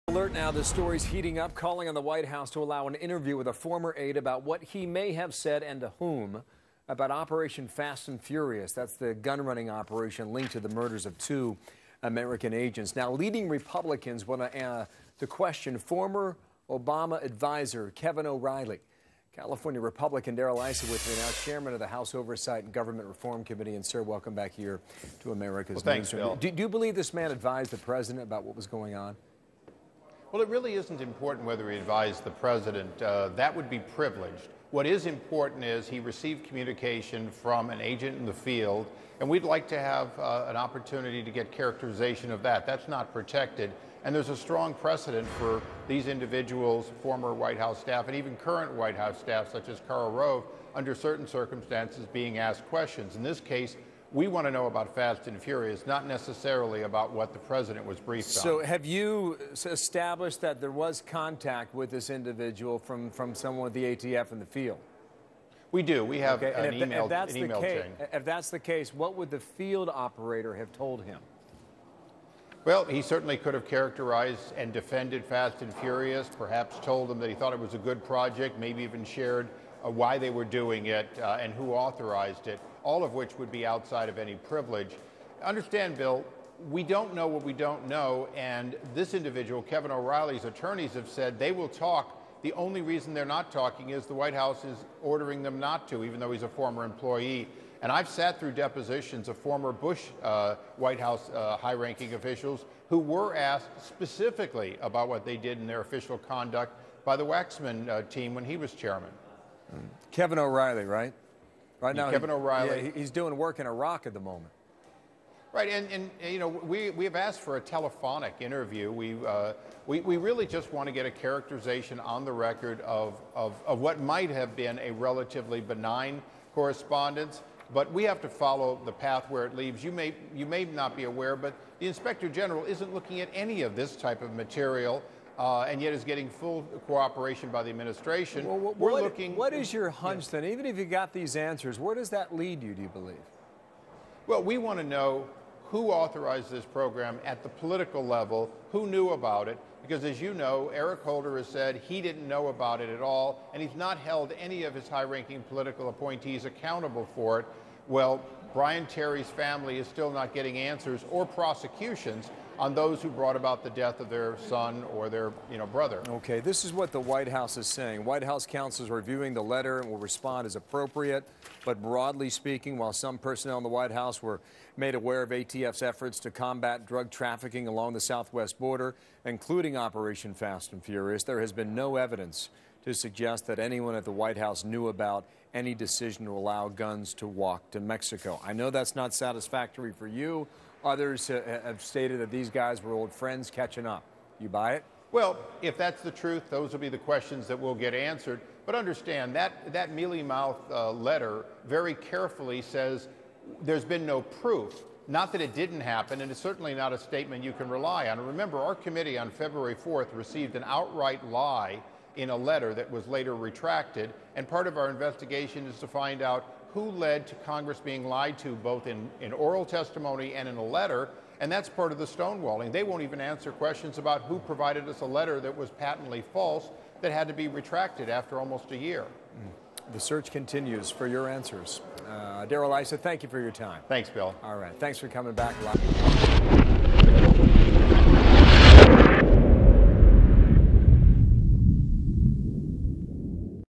Alert now, the story's heating up, calling on the White House to allow an interview with a former aide about what he may have said and to whom about Operation Fast and Furious. That's the gun-running operation linked to the murders of two American agents. Now, leading Republicans want to question former Obama advisor Kevin O'Reilly. California Republican Darrell Issa with me now, chairman of the House Oversight and Government Reform Committee. And, sir, welcome back here to America's Newsroom. Do you believe this man advised the president about what was going on? Well, it really isn't important whether he advised the president. That would be privileged. What is important is he received communication from an agent in the field, and we'd like to have an opportunity to get characterization of that. That's not protected. And there's a strong precedent for these individuals, former White House staff, and even current White House staff, such as Karl Rove, under certain circumstances being asked questions. In this case, we want to know about Fast and Furious, not necessarily about what the president was briefed on. So have you established that there was contact with this individual from someone with the ATF in the field? We do. We have an email chain. If that's the case, what would the field operator have told him? Well, he certainly could have characterized and defended Fast and Furious, perhaps told them that he thought it was a good project, maybe even shared why they were doing it and who authorized it, all of which would be outside of any privilege. Understand, Bill, we don't know what we don't know, and this individual, Kevin O'Reilly's attorneys have said they will talk. The only reason they're not talking is the White House is ordering them not to, even though he's a former employee. And I've sat through depositions of former Bush White House high-ranking officials who were asked specifically about what they did in their official conduct by the Waxman team when he was chairman. Kevin O'Reilly, right? Right now, Kevin O'Reilly. Yeah, he's doing work in Iraq at the moment. Right, and you know, we have asked for a telephonic interview. We really just want to get a characterization on the record of what might have been a relatively benign correspondence. But we have to follow the path where it leads. You may not be aware, but the Inspector General isn't looking at any of this type of material, and yet is getting full cooperation by the administration. Well, what is your hunch then? Even if you got these answers, where does that lead you, do you believe? Well, we want to know who authorized this program at the political level, who knew about it, because as you know, Eric Holder has said he didn't know about it at all, and he's not held any of his high-ranking political appointees accountable for it. Well, Brian Terry's family is still not getting answers or prosecutions on those who brought about the death of their son or their brother. Okay, this is what the White House is saying. White House counsel is reviewing the letter and will respond as appropriate. But broadly speaking, while some personnel in the White House were made aware of ATF's efforts to combat drug trafficking along the southwest border, including Operation Fast and Furious, there has been no evidence to suggest that anyone at the White House knew about any decision to allow guns to walk to Mexico. I know that's not satisfactory for you. Others have stated that these guys were old friends catching up. You buy it? Well, if that's the truth, those will be the questions that will get answered. But understand that mealy-mouthed letter very carefully says there's been no proof. Not that it didn't happen, and it's certainly not a statement you can rely on. And remember, our committee on February 4th received an outright lie in a letter that was later retracted, and part of our investigation is to find out who led to Congress being lied to both in oral testimony and in a letter, and that's part of the stonewalling. They won't even answer questions about who provided us a letter that was patently false that had to be retracted after almost a year. The search continues for your answers. Darrell Issa, thank you for your time. Thanks, Bill. All right, thanks for coming back live.